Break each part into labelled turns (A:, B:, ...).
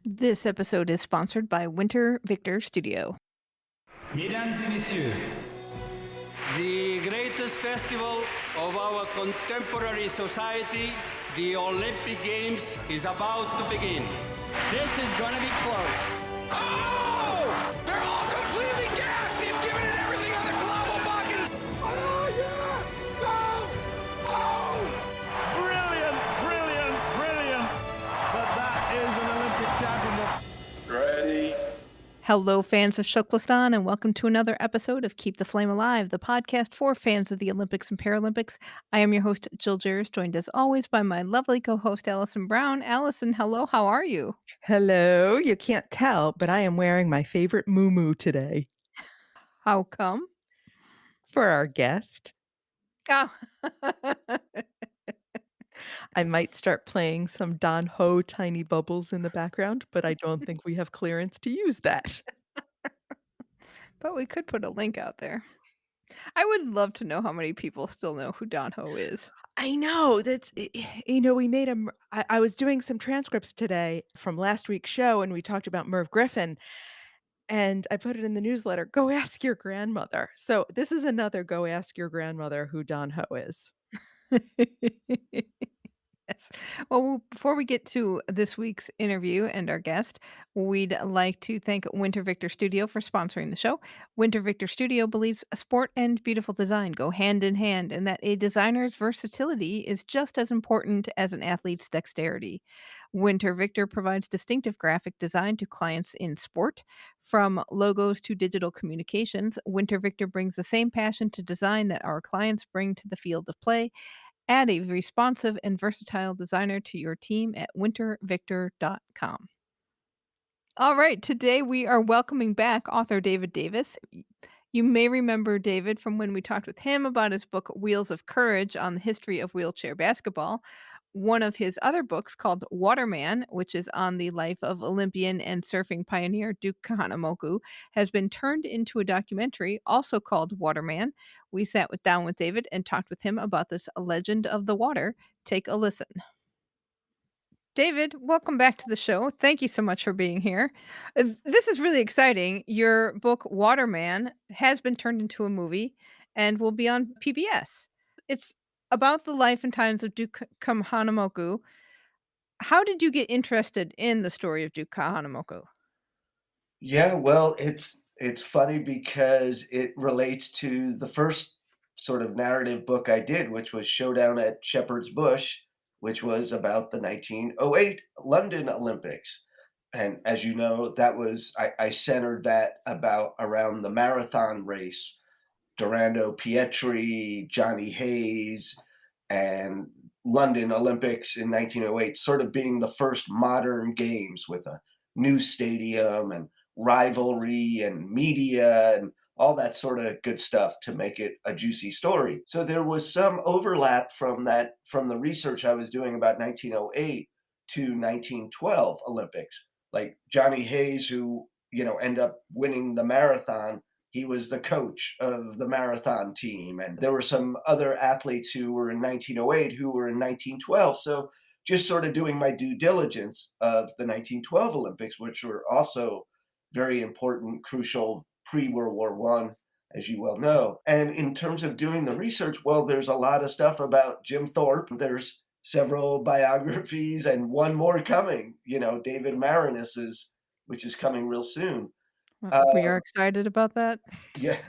A: This episode is sponsored by Winter Victor Studio.
B: Mesdames et messieurs, the greatest festival of our contemporary society, the Olympic Games, is about to begin.
C: This is going to be close.
D: Oh! They're all completely gassed! They've given it everything on the global bucket! Oh, yeah! Go! Oh!
E: Brilliant, brilliant, brilliant. But that is an Olympic championship.
D: Ready?
A: Hello, fans of Shuklistan, and welcome to another episode of Keep the Flame Alive, the podcast for fans of the Olympics and Paralympics. I am your host, Jill Jarris, joined as always by my lovely co-host, Allison Brown. Allison, hello, how are you?
F: Hello, you can't tell, but I am wearing my favorite muumuu today
A: How come?
F: for our guest.
A: Oh.
F: I might start playing some Don Ho Tiny Bubbles in the background, but I don't think we have clearance to use that.
A: But we could put a link out there. I would love to know how many people still know who Don Ho is.
F: I know we made him. I was doing some transcripts today from last week's show, and we talked about Merv Griffin, and I put it in the newsletter. Go ask your grandmother. So this is another go ask your grandmother who Don Ho is.
A: Yes. Well, before we get to this week's interview and our guest, we'd like to thank Winter Victor Studio for sponsoring the show. Winter Victor Studio believes sport and beautiful design go hand in hand, and that a designer's versatility is just as important as an athlete's dexterity. Winter Victor provides distinctive graphic design to clients in sport. From logos to digital communications, Winter Victor brings the same passion to design that our clients bring to the field of play. Add a responsive and versatile designer to your team at wintervictor.com. All right, today we are welcoming back author David Davis. You may remember David from when we talked with him about his book Wheels of Courage on the history of wheelchair basketball. One of his other books called Waterman, which is on the life of Olympian and surfing pioneer Duke Kahanamoku, has been turned into a documentary also called Waterman. We down with David and talked with him about this legend of the water. Take a listen. David, welcome back to the show. Thank you so much for being here. This is really exciting. Your book, Waterman, has been turned into a movie and will be on PBS. It's about the life and times of Duke Kahanamoku. How did you get interested in the story of Duke Kahanamoku?
G: Yeah, well, it's funny because it relates to the first sort of narrative book I did, which was Showdown at Shepherd's Bush, which was about the 1908 London Olympics. And as you know, I centered that around the marathon race, Dorando Pietri, Johnny Hayes, and London Olympics in 1908, sort of being the first modern games with a new stadium and rivalry and media and all that sort of good stuff to make it a juicy story. So there was some overlap from the research I was doing about 1908 to 1912 Olympics. Like Johnny Hayes, who, ended up winning the marathon, he was the coach of the marathon team. And there were some other athletes who were in 1908 who were in 1912. So just sort of doing my due diligence of the 1912 Olympics, which were also very important, crucial pre-World War One, as you well know. And in terms of doing the research, well, there's a lot of stuff about Jim Thorpe. There's several biographies and one more coming, David Marinis's, which is coming real soon.
A: We are excited about that.
G: Yeah,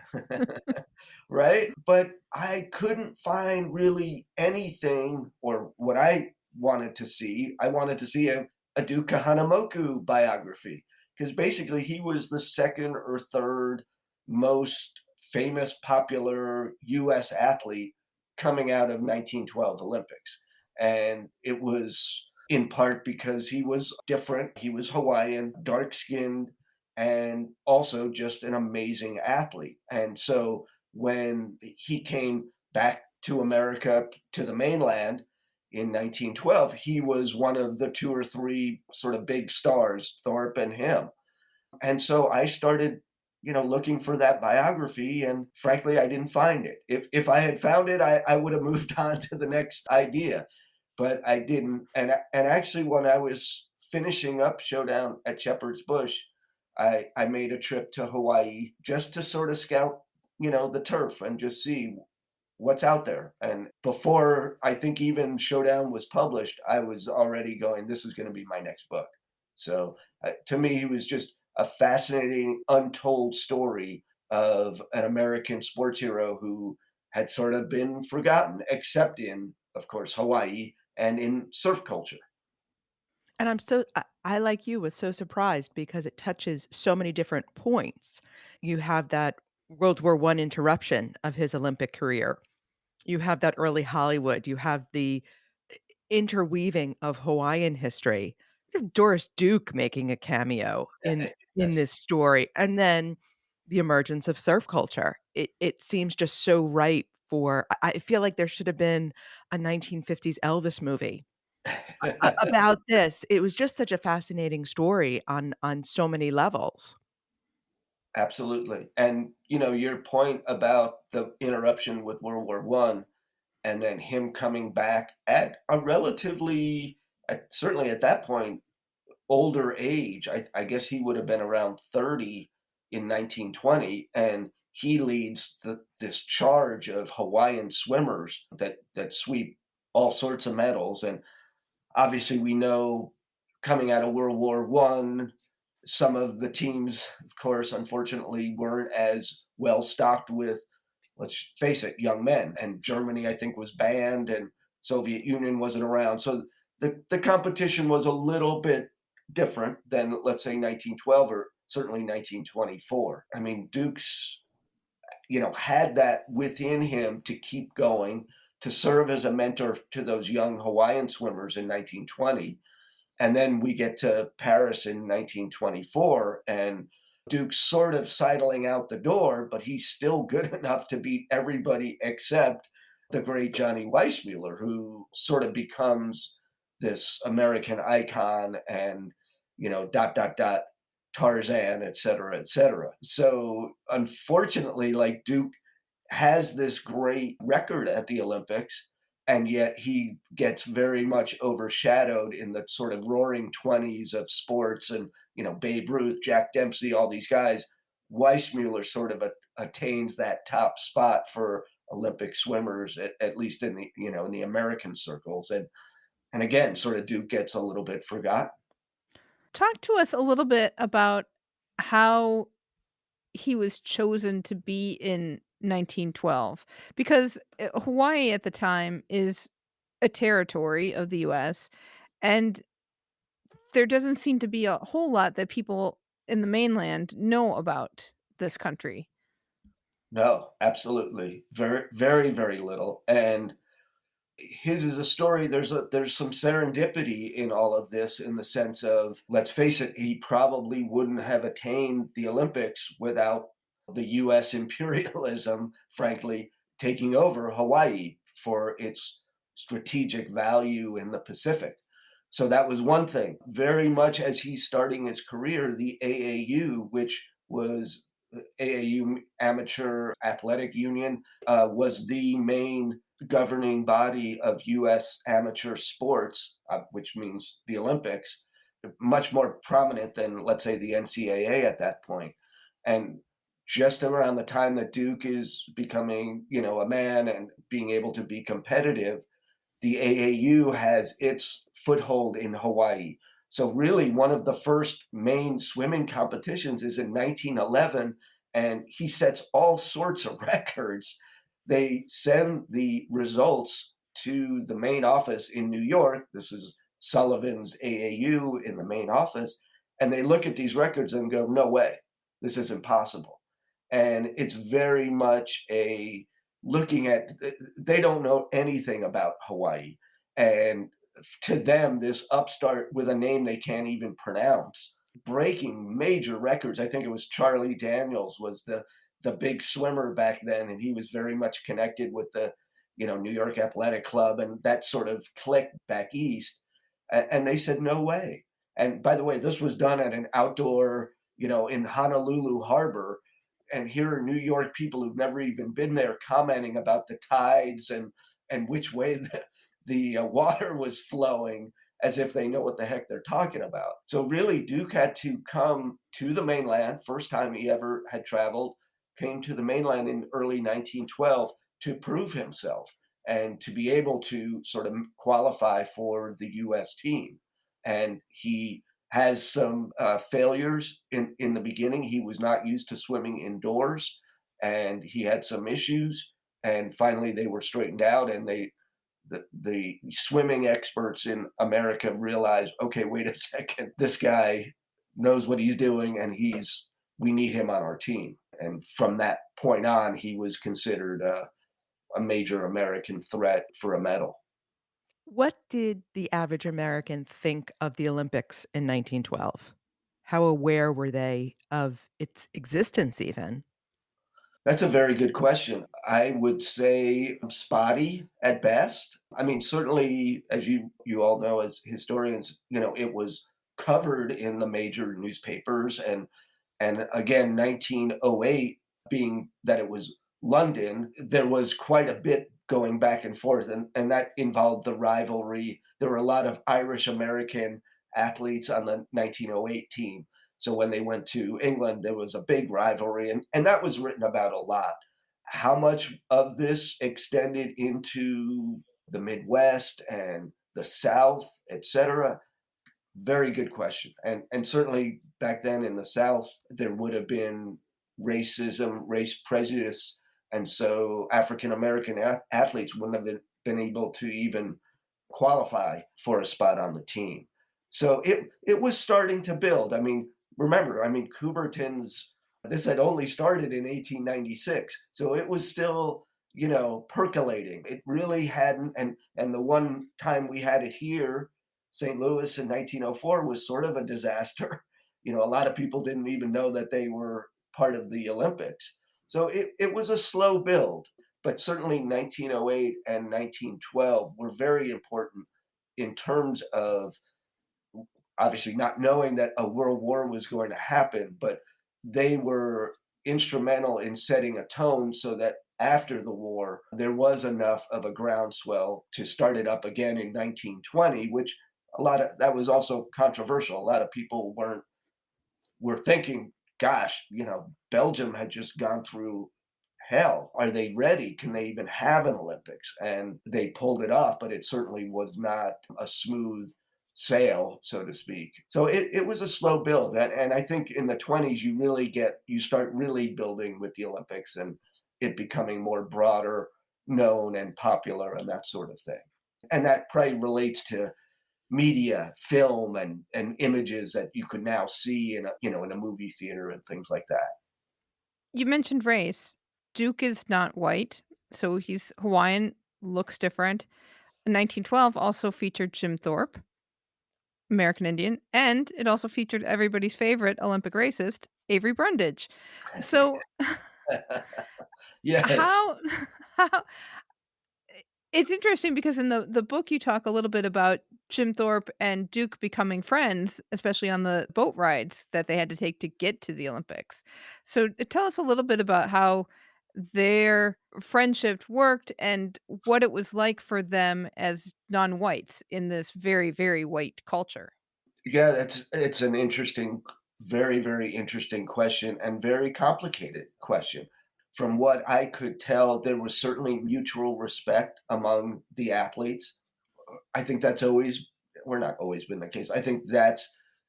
G: right. But I couldn't find really anything or what I wanted to see. I wanted to see a Duke Kahanamoku biography because basically he was the second or third most famous, popular U.S. athlete coming out of 1912 Olympics. And it was in part because he was different. He was Hawaiian, dark-skinned, and also just an amazing athlete. And so when he came back to America, to the mainland in 1912, he was one of the two or three sort of big stars, Thorpe and him. And so I started, looking for that biography. And frankly, I didn't find it. If I had found it, I would have moved on to the next idea, but I didn't. And actually, when I was finishing up Showdown at Shepherd's Bush, I made a trip to Hawaii just to sort of scout, the turf and just see what's out there. And before I think even Showdown was published, I was already going, this is going to be my next book. So to me, he was just a fascinating, untold story of an American sports hero who had sort of been forgotten, except in, of course, Hawaii and in surf culture.
F: And I, like you, was so surprised because it touches so many different points. You have that World War One interruption of his Olympic career. You have that early Hollywood. You have the interweaving of Hawaiian history. You have Doris Duke making a cameo in
G: Yes.
F: this story, and then the emergence of surf culture. It seems just so right for I feel like there should have been a 1950s Elvis movie about this. It was just such a fascinating story on so many levels.
G: Absolutely. And, your point about the interruption with World War One and then him coming back at a relatively, certainly at that point, older age. I guess he would have been around 30 in 1920, and he leads this charge of Hawaiian swimmers that sweep all sorts of medals. And obviously, we know coming out of World War One, some of the teams, of course, unfortunately, weren't as well stocked with, let's face it, young men. And Germany, I think, was banned, and Soviet Union wasn't around. So the competition was a little bit different than, let's say, 1912 or certainly 1924. I mean, Duke's, had that within him to keep going, to serve as a mentor to those young Hawaiian swimmers in 1920. And then we get to Paris in 1924, and Duke's sort of sidling out the door, but he's still good enough to beat everybody except the great Johnny Weissmuller, who sort of becomes this American icon and, dot, dot, dot, Tarzan, et cetera, et cetera. So unfortunately, like, Duke has this great record at the Olympics, and yet he gets very much overshadowed in the sort of roaring 20s of sports and, Babe Ruth, Jack Dempsey, all these guys. Weissmuller sort of attains that top spot for Olympic swimmers, at least in the, in the American circles. And again, sort of Duke gets a little bit forgotten.
A: Talk to us a little bit about how he was chosen to be in 1912 because, Hawaii at the time is a territory of the US, and there doesn't seem to be a whole lot that people in the mainland know about this country.
G: No, absolutely. Very, very, very little. And his is a story. There's some serendipity in all of this, in the sense of, let's face it, he probably wouldn't have attained the Olympics without the US imperialism, frankly, taking over Hawaii for its strategic value in the Pacific. So that was one thing. Very much as he's starting his career, the AAU, which was AAU Amateur Athletic Union, was the main governing body of US amateur sports, which means the Olympics, much more prominent than, let's say, the NCAA at that point. And just around the time that Duke is becoming, a man and being able to be competitive, the AAU has its foothold in Hawaii. So really, one of the first main swimming competitions is in 1911, and he sets all sorts of records. They send the results to the main office in New York. This is Sullivan's AAU in the main office, and they look at these records and go, "No way, this is impossible." And it's very much a looking at, they don't know anything about Hawaii, and to them, this upstart with a name they can't even pronounce, breaking major records. I think it was Charlie Daniels was the big swimmer back then, and he was very much connected with the, New York Athletic Club, and that sort of clicked back east. And they said, "No way." And by the way, this was done at an outdoor, in Honolulu Harbor. And here are New York people who've never even been there commenting about the tides and which way the water was flowing. as if they know what the heck they're talking about. So really, Duke had to come to the mainland, first time he ever had traveled, came to the mainland in early 1912 to prove himself and to be able to sort of qualify for the US team. And he has some failures in the beginning. He was not used to swimming indoors, and he had some issues. And finally, they were straightened out, and the swimming experts in America realized, okay, wait a second, this guy knows what he's doing, and we need him on our team. And from that point on, he was considered a major American threat for a medal.
F: What did the average American think of the Olympics in 1912? How aware were they of its existence even?
G: That's a very good question. I would say spotty at best. I mean, certainly, as you all know as historians, it was covered in the major newspapers, and again, 1908 being that it was London, there was quite a bit going back and forth, and that involved the rivalry. There were a lot of Irish American athletes on the 1908 team. So when they went to England, there was a big rivalry, and that was written about a lot. How much of this extended into the Midwest and the South, etc.? Very good question. And certainly back then in the South, there would have been racism, race prejudice, and so African American athletes wouldn't have been able to even qualify for a spot on the team. So it was starting to build. I mean, remember, I mean, Coubertin's this had only started in 1896, so it was still percolating. It really hadn't, and the one time we had it here, St. Louis in 1904 was sort of a disaster. A lot of people didn't even know that they were part of the Olympics. So it was a slow build, but certainly 1908 and 1912 were very important in terms of obviously not knowing that a world war was going to happen, but they were instrumental in setting a tone so that after the war, there was enough of a groundswell to start it up again in 1920, which a lot of that was also controversial. A lot of people were thinking, gosh, Belgium had just gone through hell. Are they ready? Can they even have an Olympics? And they pulled it off, but it certainly was not a smooth sail, so to speak. So it was a slow build. And I think in the 20s, you start really building with the Olympics and it becoming more broader known and popular and that sort of thing. And that probably relates to media, film, and images that you could now see in a movie theater and things like that.
A: You mentioned race. Duke is not white, so he's Hawaiian, looks different. 1912 also featured Jim Thorpe, American Indian, and it also featured everybody's favorite Olympic racist, Avery Brundage. So
G: Yes.
A: how how it's interesting because in the book you talk a little bit about Jim Thorpe and Duke becoming friends, especially on the boat rides that they had to take to get to the Olympics. So tell us a little bit about how their friendship worked and what it was like for them as non-whites in this very, very white culture.
G: Yeah, it's an interesting, very, very interesting question and very complicated question. From what I could tell, there was certainly mutual respect among the athletes. I think that's always, well, not always been the case. I think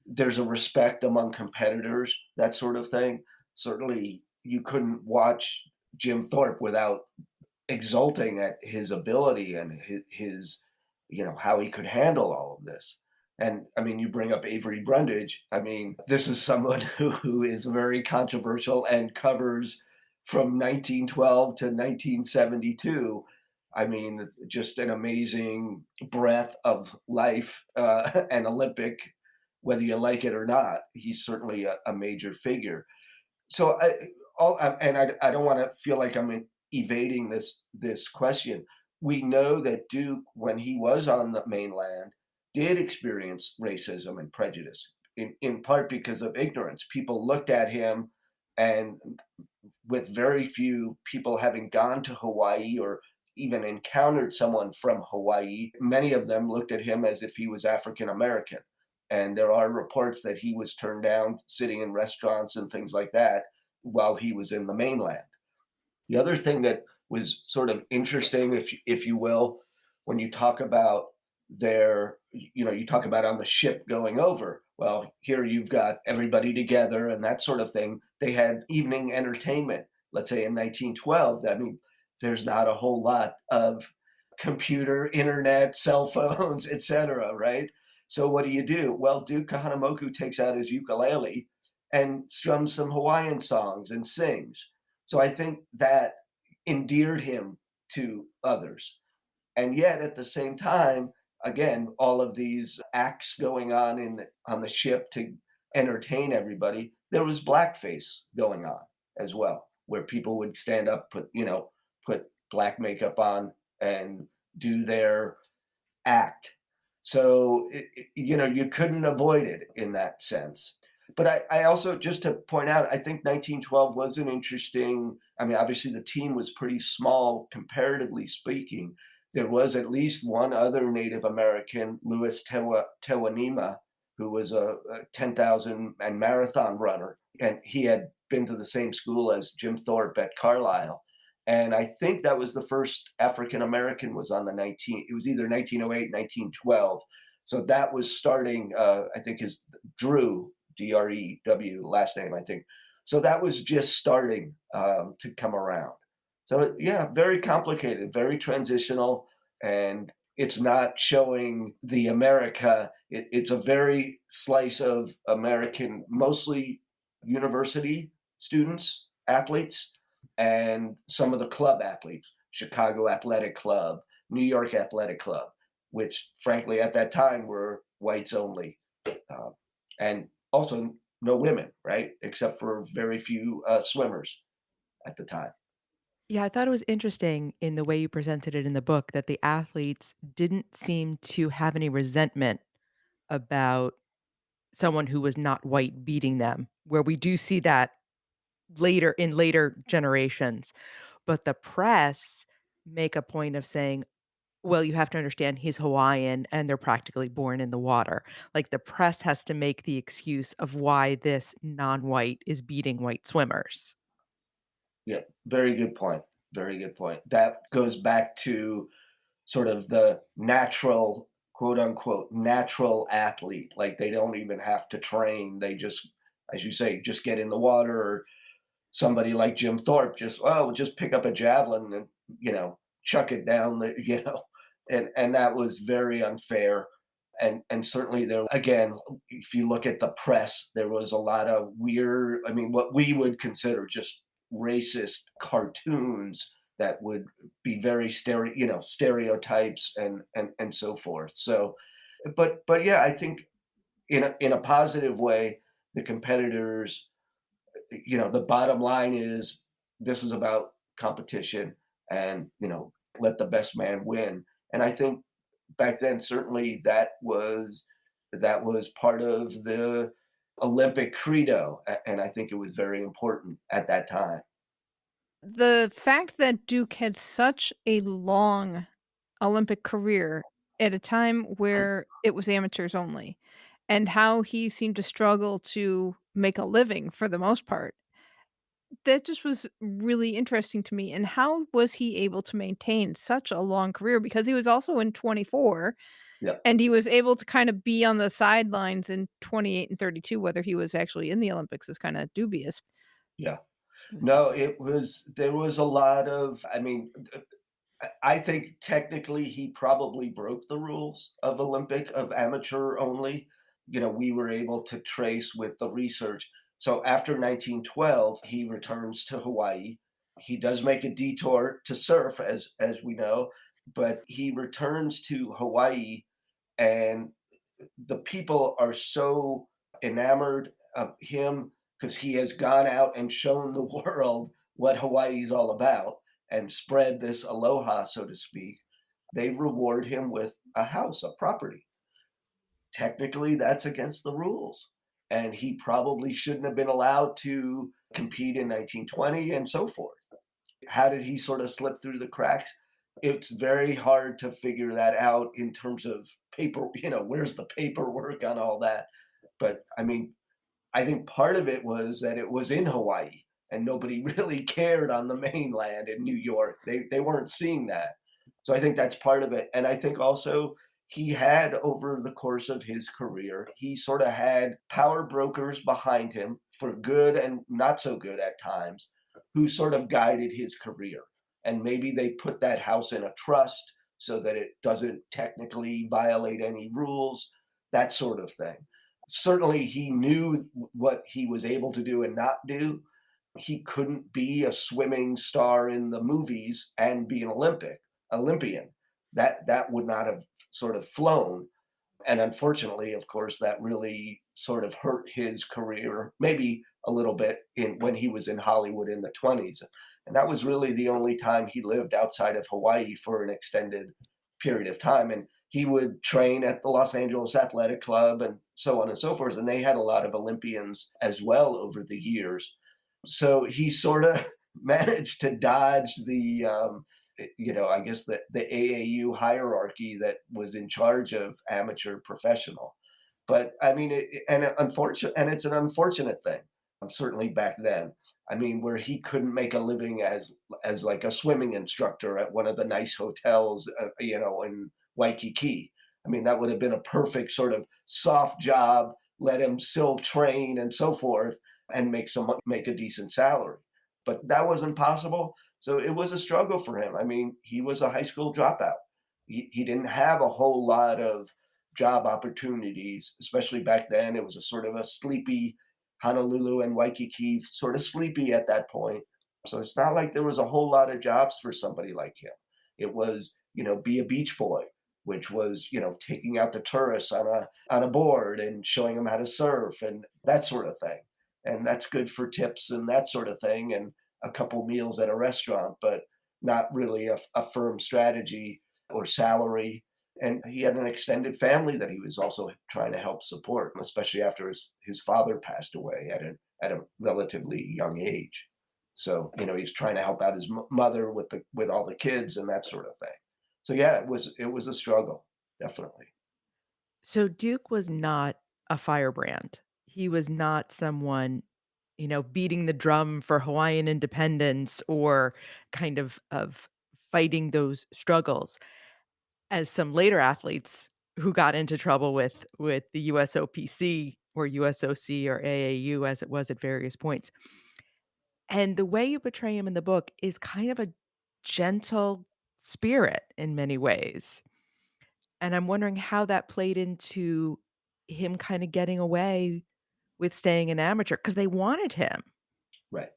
G: there's a respect among competitors, that sort of thing. Certainly, you couldn't watch Jim Thorpe without exulting at his ability and his how he could handle all of this. And I mean, you bring up Avery Brundage. I mean, this is someone who is very controversial and covers from 1912 to 1972. I mean, just an amazing breath of life and Olympic, whether you like it or not. He's certainly a major figure. So I don't want to feel like I'm evading this question. We know that Duke, when he was on the mainland, did experience racism and prejudice in part because of ignorance. People looked at him, and with very few people having gone to Hawaii or even encountered someone from Hawaii, many of them looked at him as if he was African American. And there are reports that he was turned down sitting in restaurants and things like that while he was in the mainland. The other thing that was sort of interesting, if you will, when you talk about you talk about on the ship going over. Well, here you've got everybody together and that sort of thing. They had evening entertainment. Let's say in 1912. I mean, there's not a whole lot of computer, internet, cell phones, etc. Right? So what do? Well, Duke Kahanamoku takes out his ukulele and strums some Hawaiian songs and sings. So I think that endeared him to others. And yet at the same time, again, all of these acts going on on the ship to entertain everybody, there was blackface going on as well, where people would stand up, put black makeup on and do their act. So, you couldn't avoid it in that sense. But I also, just to point out, I think 1912 was an interesting, I mean, obviously the team was pretty small, comparatively speaking. There was at least one other Native American, Louis Tewanima, who was a 10,000 and marathon runner. And he had been to the same school as Jim Thorpe at Carlisle. And I think that was the first African American was on it was either 1908, 1912. So that was starting, I think his Drew, Drew, last name, I think. So that was just starting to come around. So yeah, very complicated, very transitional, and it's not showing the America. It's a very slice of American, mostly university students, athletes, and some of the club athletes, Chicago Athletic Club, New York Athletic Club, which frankly at that time were whites only, uh, and also no women, right, except for very few swimmers at the time.
F: Yeah, I thought it was interesting in the way you presented it in the book that the athletes didn't seem to have any resentment about someone who was not white beating them, where we do see that later generations. But the press make a point of saying, well, you have to understand he's Hawaiian and they're practically born in the water. Like the press has to make the excuse of why this non-white is beating white swimmers.
G: Yeah, very good point. Very good point. That goes back to sort of the natural, quote unquote, natural athlete. Like they don't even have to train. They just, as you say, just get in the water. Or somebody like Jim Thorpe just pick up a javelin and, chuck it down and that was very unfair. And certainly there, again, if you look at the press, there was a lot of weird, I mean, what we would consider just racist cartoons that would be very stereotypes and so forth. So, but yeah, I think in a positive way, the competitors, the bottom line is this is about competition and, let the best man win. And I think back then, certainly that was part of the Olympic credo. And I think it was very important at that time.
A: The fact that Duke had such a long Olympic career at a time where it was amateurs only, and how he seemed to struggle to make a living for the most part, that just was really interesting to me. And how was he able to maintain such a long career? Because he was also in 24
G: Yeah.
A: and he was able to kind of be on the sidelines in 28 and 32. Whether he was actually in the Olympics is kind of dubious.
G: Yeah. No, there was a lot of, I mean, I think technically he probably broke the rules of amateur only. We were able to trace with the research. So after 1912, he returns to Hawaii. He does make a detour to surf, as we know, but he returns to Hawaii, and the people are so enamored of him because he has gone out and shown the world what Hawaii's all about and spread this aloha, so to speak. They reward him with a house, a property. Technically, that's against the rules. And he probably shouldn't have been allowed to compete in 1920 and so forth. How did he sort of slip through the cracks? it's very hard to figure that out in terms of paper, where's the paperwork on all that? But I mean, I think part of it was that it was in Hawaii and nobody really cared on the mainland in New York. They weren't seeing that. So I think that's part of it. And I think also he had over the course of his career, he sort of had power brokers behind him for good and not so good at times who sort of guided his career. And maybe they put that house in a trust so that it doesn't technically violate any rules, that sort of thing. Certainly he knew what he was able to do and not do. He couldn't be a swimming star in the movies and be an Olympian. That would not have sort of flown. And unfortunately, of course, that really sort of hurt his career, maybe a little bit in when he was in Hollywood in the 20s. And that was really the only time he lived outside of Hawaii for an extended period of time. And he would train at the Los Angeles Athletic Club and so on and so forth. And they had a lot of Olympians as well over the years. So he sort of managed to dodge I guess the AAU hierarchy that was in charge of amateur professional. But I mean, and it's an unfortunate thing. Certainly back then. I mean, where he couldn't make a living as like a swimming instructor at one of the nice hotels, in Waikiki. I mean, that would have been a perfect sort of soft job. Let him still train and so forth, and make a decent salary. But that wasn't possible. So it was a struggle for him. I mean, he was a high school dropout. He didn't have a whole lot of job opportunities, especially back then. It was a sort of a sleepy Honolulu and Waikiki, sort of sleepy at that point. So it's not like there was a whole lot of jobs for somebody like him. It was, be a beach boy, which was, taking out the tourists on a board and showing them how to surf and that sort of thing. And that's good for tips and that sort of thing, and a couple meals at a restaurant, but not really a firm strategy or salary. And he had an extended family that he was also trying to help support, especially after his father passed away at a relatively young age. So, he's trying to help out his mother with all the kids and that sort of thing. So yeah, it was a struggle, definitely.
F: So Duke was not a firebrand. He was not someone, beating the drum for Hawaiian independence or kind of fighting those struggles as some later athletes who got into trouble with the USOPC or USOC or AAU as it was at various points. And the way you portray him in the book is kind of a gentle spirit in many ways. And I'm wondering how that played into him kinda getting away with staying an amateur because they wanted him.
G: Right.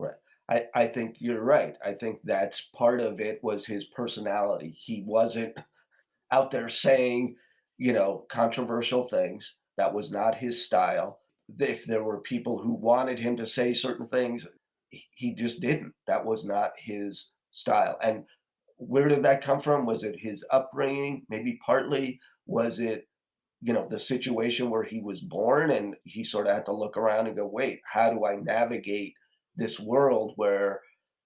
G: Right. I think you're right. I think that's part of it was his personality. He wasn't out there saying, controversial things. That was not his style. If there were people who wanted him to say certain things, he just didn't. That was not his style. And where did that come from? Was it his upbringing? Maybe partly. Was it, the situation where he was born and he sort of had to look around and go, wait, how do I navigate this world where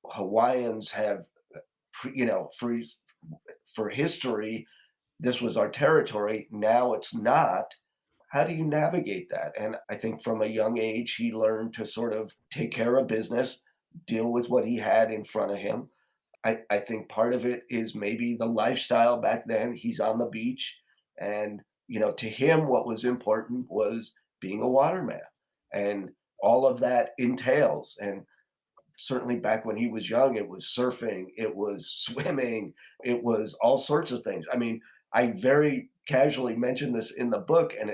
G: Hawaiians have, for history, this was our territory. Now it's not. How do you navigate that? And I think from a young age, he learned to sort of take care of business, deal with what he had in front of him. I think part of it is maybe the lifestyle back then. He's on the beach. And, to him, what was important was being a waterman. And all of that entails. And certainly back when he was young, it was surfing, it was swimming, it was all sorts of things. I mean, I very casually mentioned this in the book, and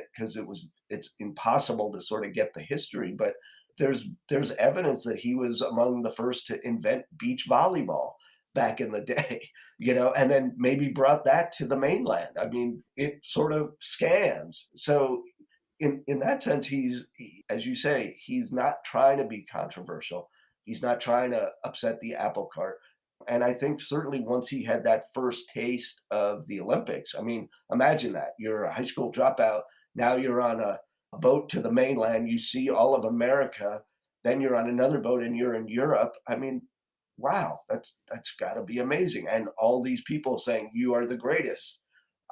G: it's impossible to sort of get the history, but there's evidence that he was among the first to invent beach volleyball back in the day, and then maybe brought that to the mainland. I mean, it sort of scans. So in that sense, as you say, he's not trying to be controversial. He's not trying to upset the apple cart. And I think certainly once he had that first taste of the Olympics, I mean, imagine that. You're a high school dropout. Now you're on a boat to the mainland. You see all of America. Then you're on another boat and you're in Europe. I mean, wow, that's got to be amazing. And all these people saying you are the greatest.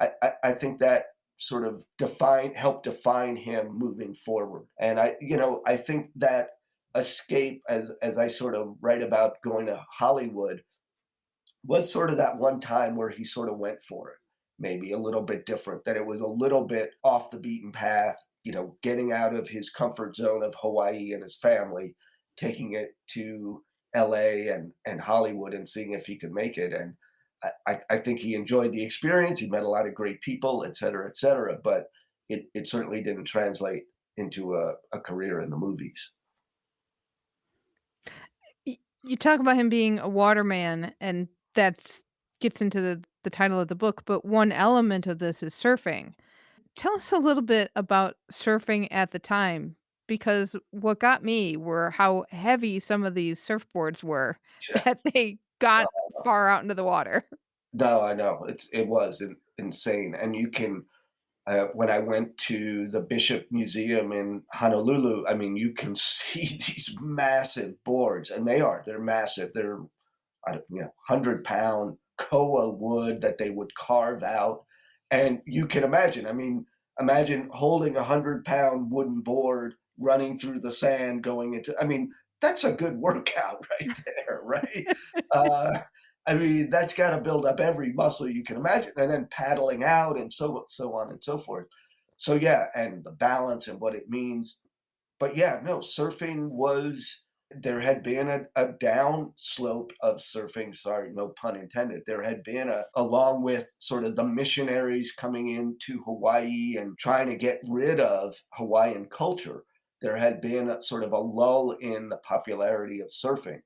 G: I think that sort of helped define him moving forward. And I think that escape, as I sort of write about going to Hollywood, was sort of that one time where he sort of went for it, maybe a little bit different, that it was a little bit off the beaten path, getting out of his comfort zone of Hawaii and his family, taking it to LA and Hollywood and seeing if he could make it. And I think he enjoyed the experience. He met a lot of great people, et cetera, et cetera. But it certainly didn't translate into a career in the movies.
A: You talk about him being a waterman, and that gets into the title of the book, but one element of this is surfing. Tell us a little bit about surfing at the time, because what got me were how heavy some of these surfboards were
G: Yeah.
A: that they got far out into the water.
G: No, I know. It was insane. And you can when I went to the Bishop Museum in Honolulu, I mean, you can see these massive boards, and they're massive. They're, I don't, 100-pound koa wood that they would carve out. And you can imagine, I mean, imagine holding 100-pound wooden board running through the sand going into, I mean, that's a good workout right there, right? Uh, I mean, that's got to build up every muscle you can imagine, and then paddling out and so on and so forth. So yeah, and the balance and what it means. But yeah, no, surfing was there had been a down slope of surfing, sorry, no pun intended. There had been along with sort of the missionaries coming into Hawaii and trying to get rid of Hawaiian culture, there had been sort of a lull in the popularity of surfing.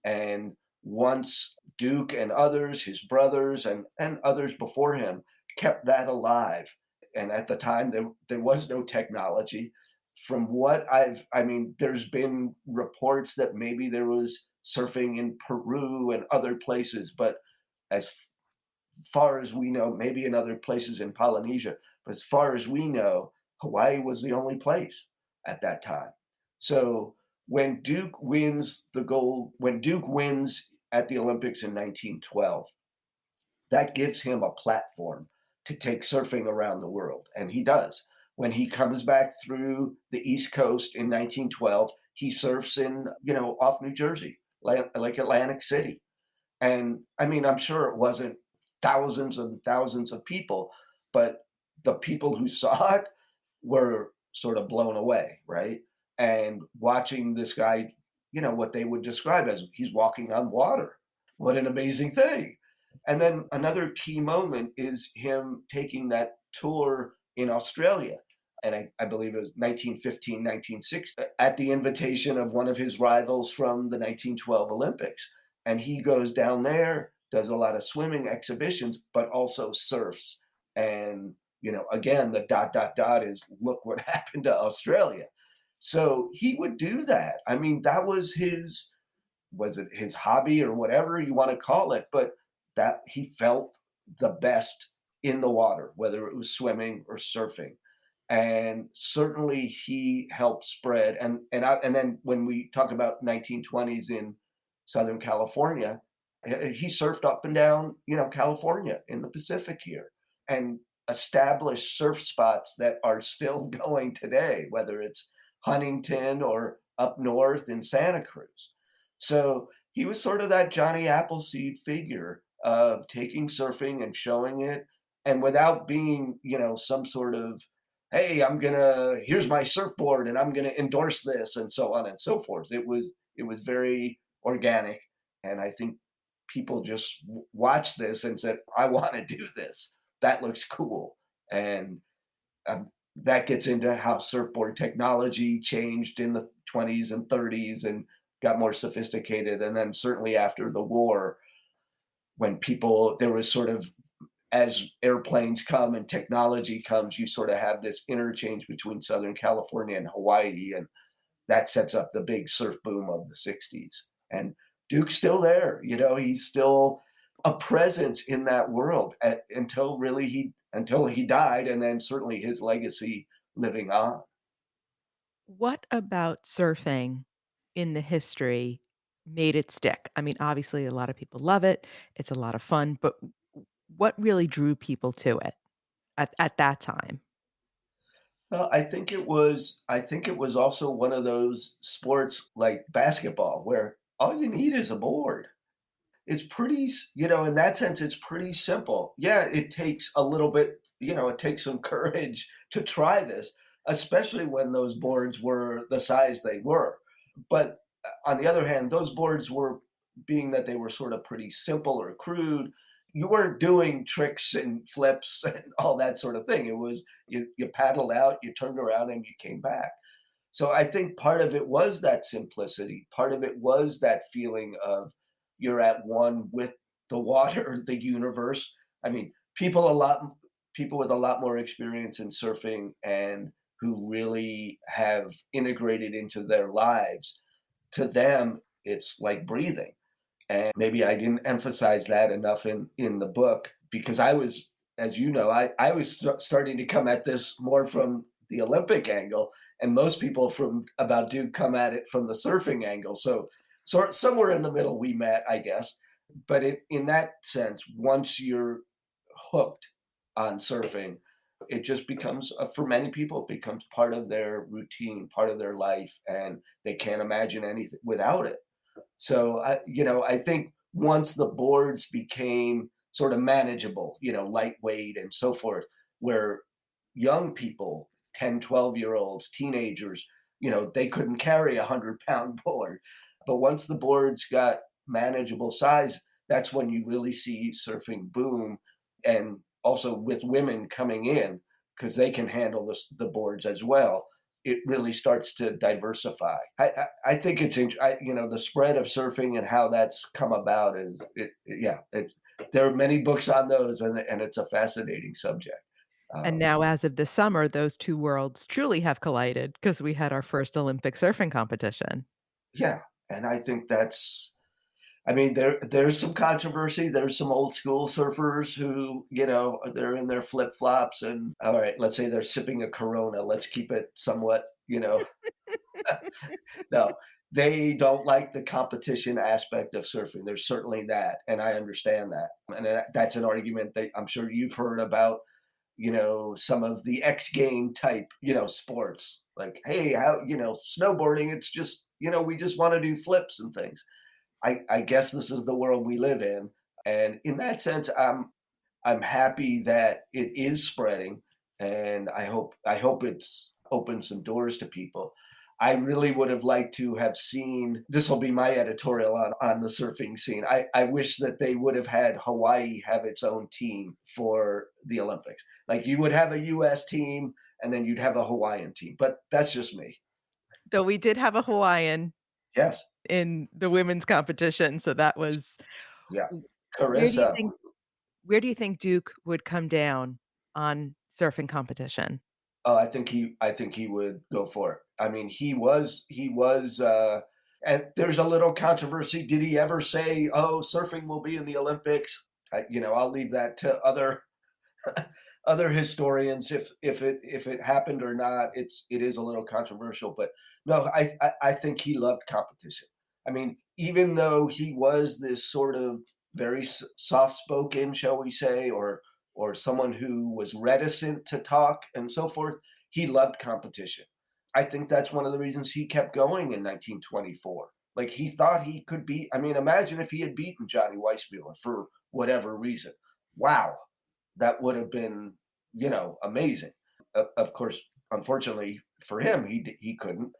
G: And once Duke and others, his brothers and others before him, kept that alive. And at the time, there was no technology. From what I mean, there's been reports that maybe there was surfing in Peru and other places, but as far as we know, maybe in other places in Polynesia, but as far as we know, Hawaii was the only place at that time. So when Duke wins at the Olympics in 1912, that gives him a platform to take surfing around the world. And he does. When he comes back through the East Coast in 1912, he surfs in, off New Jersey, like Atlantic City. And I mean, I'm sure it wasn't thousands and thousands of people, but the people who saw it were sort of blown away, right? And watching this guy, what they would describe as he's walking on water. What an amazing thing. And then another key moment is him taking that tour in Australia. And I believe it was 1915, 1916, at the invitation of one of his rivals from the 1912 Olympics. And he goes down there, does a lot of swimming exhibitions, but also surfs. And, again, the dot, dot, dot is look what happened to Australia. So he would do that. I mean, that was it his hobby or whatever you want to call it, but that he felt the best in the water, whether it was swimming or surfing. And certainly he helped spread. And then when we talk about 1920s in Southern California, he surfed up and down, California in the Pacific here and established surf spots that are still going today, whether it's Huntington or up north in Santa Cruz. So he was sort of that Johnny Appleseed figure of taking surfing and showing it, and without being, some sort of, hey, here's my surfboard and I'm gonna endorse this and so on and so forth. It was very organic, and I think people just watched this and said, I want to do this. That looks cool, and that gets into how surfboard technology changed in the 20s and 30s and got more sophisticated. And then certainly after the war, when there was sort of, as airplanes come and technology comes, you sort of have this interchange between Southern California and Hawaii. And that sets up the big surf boom of the 60s. And Duke's still there, he's still a presence in that world until he died, and then certainly his legacy living on.
F: What about surfing in the history made it stick? I mean, obviously, a lot of people love it. It's a lot of fun, but what really drew people to it at that time?
G: Well, I think it was also one of those sports like basketball where all you need is a board. It's pretty s in that sense, it's pretty simple. Yeah, it takes a little bit it takes some courage to try this, especially when those boards were the size they were. But, on the other hand, those boards were being that they were sort of pretty simple or crude, you weren't doing tricks and flips and all that sort of thing. It was you paddled out, you turned around, and you came back. So I think part of it was that simplicity. Part of it was that feeling of you're at one with the water, the universe. I mean, people with a lot more experience in surfing and who really have integrated into their lives, to them, it's like breathing. And maybe I didn't emphasize that enough in the book because I was, as you know, I was starting to come at this more from the Olympic angle, and most people from about Duke come at it from the surfing angle. So somewhere in the middle we met, I guess. But in that sense, once you're hooked on surfing, it just becomes for many people it becomes part of their routine, part of their life, and they can't imagine anything without it. So I think once the boards became sort of manageable, lightweight and so forth, where young people, 10, 12-year olds, teenagers, they couldn't carry a 100-pound board. But once the boards got manageable size, that's when you really see surfing boom. And also with women coming in, because they can handle the boards as well, it really starts to diversify. I think the spread of surfing and how that's come about yeah, there are many books on those, and it's a fascinating subject.
F: And
G: Um,
F: now as of this summer, those 2 worlds truly have collided because we had our first Olympic surfing competition.
G: yeah, and I think that's. I mean, there's some controversy. There's some old school surfers who, they're in their flip flops, and all right, let's say they're sipping a Corona. Let's keep it somewhat, no, they don't like the competition aspect of surfing. There's certainly that, and I understand that. And that's an argument that I'm sure you've heard about, some of the X game type, sports. Like, hey, how, snowboarding, it's just, we just want to do flips and things. I guess this is the world we live in. And in that sense, I'm happy that it is spreading, and I hope it's opened some doors to people. I really would have liked to have seen this will be my editorial on the surfing scene. I wish that they would have had Hawaii have its own team for the Olympics. Like you would have a US team and then you'd have a Hawaiian team. But that's just me.
F: Though we did have a Hawaiian
G: Yes.
F: in the women's competition, so that was
G: Yeah.
F: w where do you
G: Carissa.
F: think where do you think Duke would come down on surfing competition?
G: Oh, I think he would go for it. I mean, he was and there's a little controversy. Did he ever say, "Oh, surfing will be in the Olympics"? I'll leave that to other historians if it happened or not. It is a little controversial, but no, I think he loved competition. I mean, even though he was this sort of very soft spoken, shall we say, or someone who was reticent to talk and so forth, he loved competition. I think that's one of the reasons he kept going in 1924. Like he thought he could beat. I mean, imagine if he had beaten Johnny Weissmuller for whatever reason. Wow, that would have been, amazing. Of course, unfortunately for him, he couldn't.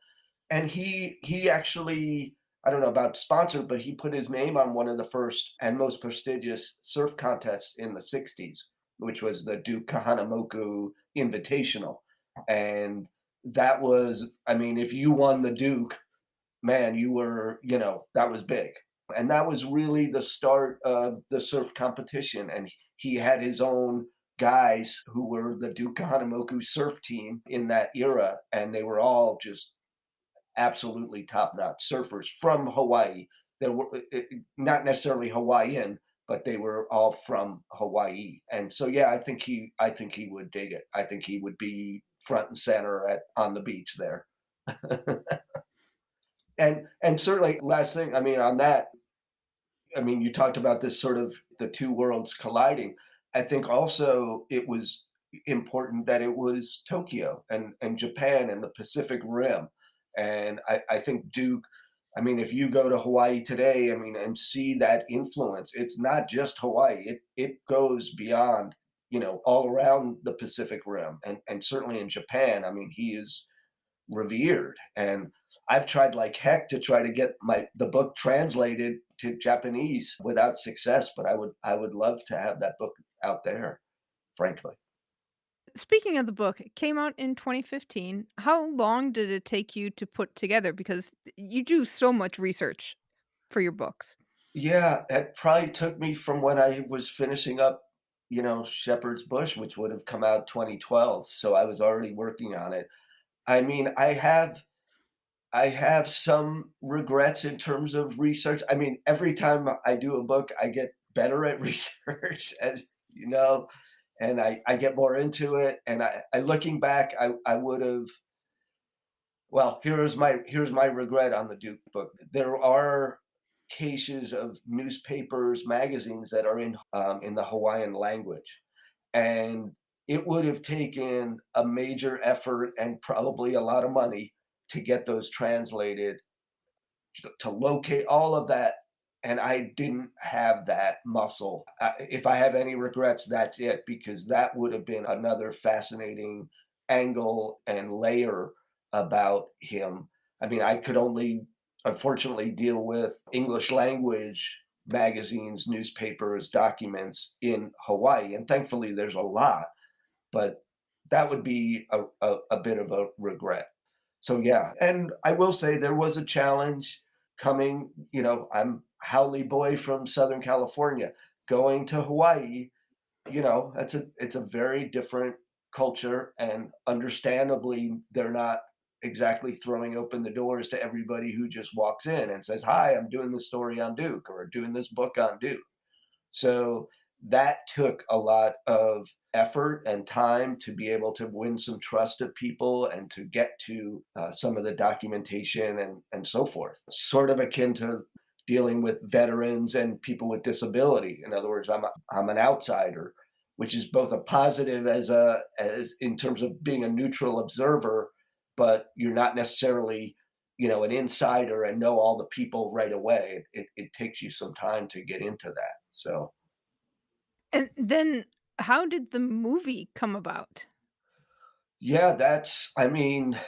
G: And he actually, I don't know about sponsored, but he put his name on one of the first and most prestigious surf contests in the 60s, which was the Duke Kahanamoku Invitational. And that was, I mean, if you won the Duke, man, you were, that was big. And that was really the start of the surf competition. And he had his own guys who were the Duke Kahanamoku surf team in that era. And they were all just absolutely top-notch surfers from Hawaii. They were not necessarily Hawaiian, but they were all from Hawaii. And so, yeah, I think he would dig it. I think he would be front and center on the beach there. And certainly last thing, I mean, on that, I mean, you talked about this sort of the two worlds colliding. I think also it was important that it was Tokyo and Japan and the Pacific Rim. And I think Duke, I mean, if you go to Hawaii today, I mean, and see that influence, it's not just Hawaii. It goes beyond, all around the Pacific Rim. And certainly in Japan, I mean, he is revered. And I've tried like heck to try to get the book translated to Japanese without success, but I would love to have that book out there, frankly.
A: Speaking of the book, it came out in 2015. How long did it take you to put together? Because you do so much research for your books.
G: Yeah, it probably took me from when I was finishing up, Shepherd's Bush, which would have come out 2012. So I was already working on it. I mean, I have some regrets in terms of research. I mean, every time I do a book, I get better at research, as you know, and I get more into it. And I looking back, I would have. Well, here's my regret on the Duke book. There are cases of newspapers, magazines that are in the Hawaiian language, and it would have taken a major effort and probably a lot of money to get those translated, to locate all of that, and I didn't have that muscle. If I have any regrets, that's it, because that would have been another fascinating angle and layer about him. I mean, I could only unfortunately deal with English language magazines, newspapers, documents in Hawaii, and thankfully there's a lot, but that would be a bit of a regret. So yeah, and I will say there was a challenge coming, I'm Howley boy from Southern California, going to Hawaii, it's a very different culture, and understandably they're not exactly throwing open the doors to everybody who just walks in and says, "Hi, I'm doing this story on Duke or doing this book on Duke." So that took a lot of effort and time to be able to win some trust of people and to get to some of the documentation and so forth. Sort of akin to dealing with veterans and people with disability. In other words, I'm an outsider, which is both a positive as in terms of being a neutral observer, but you're not necessarily an insider and know all the people right away. It takes you some time to get into that. So,
A: And then how did the movie come about?
G: yeah, I mean,